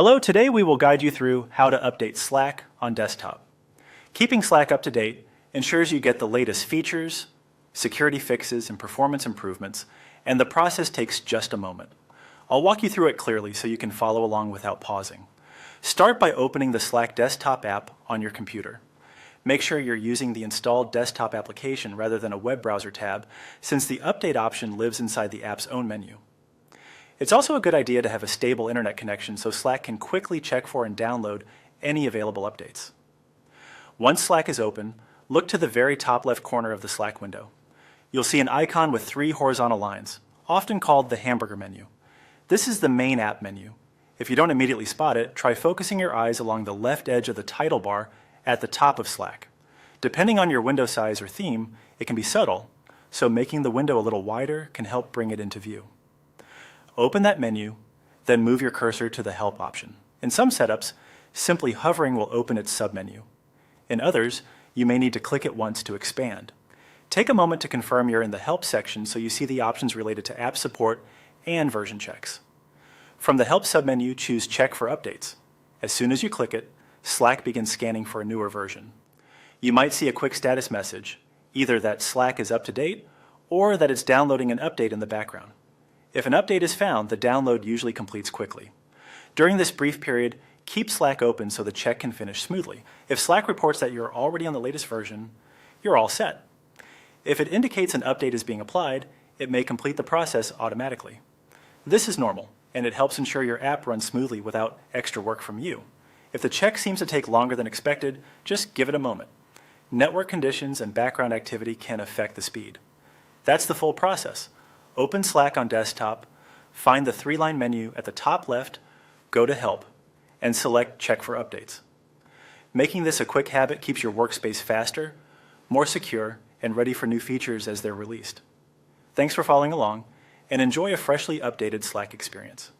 Hello, today we will guide you through how to update Slack on desktop. Keeping Slack up to date ensures you get the latest features, security fixes, and performance improvements, and the process takes just a moment. I'll walk you through it clearly so you can follow along without pausing. Start by opening the Slack desktop app on your computer. Make sure you're using the installed desktop application rather than a web browser tab, since the update option lives inside the app's own menu. It's also a good idea to have a stable internet connection so Slack can quickly check for and download any available updates. Once Slack is open, look to the very top left corner of the Slack window. You'll see an icon with 3 horizontal lines, often called the hamburger menu. This is the main app menu. If you don't immediately spot it, try focusing your eyes along the left edge of the title bar at the top of Slack. Depending on your window size or theme, it can be subtle, so making the window a little wider can help bring it into view. Open that menu, then move your cursor to the Help option. In some setups, simply hovering will open its submenu. In others, you may need to click it once to expand. Take a moment to confirm you're in the Help section so you see the options related to app support and version checks. From the Help submenu, choose Check for Updates. As soon as you click it, Slack begins scanning for a newer version. You might see a quick status message, either that Slack is up to date or that it's downloading an update in the background. If an update is found, the download usually completes quickly. During this brief period, keep Slack open so the check can finish smoothly. If Slack reports that you're already on the latest version, you're all set. If it indicates an update is being applied, it may complete the process automatically. This is normal, and it helps ensure your app runs smoothly without extra work from you. If the check seems to take longer than expected, just give it a moment. Network conditions and background activity can affect the speed. That's the full process. Open Slack on desktop, find the 3-line menu at the top left, go to Help, and select Check for Updates. Making this a quick habit keeps your workspace faster, more secure, and ready for new features as they're released. Thanks for following along, and enjoy a freshly updated Slack experience.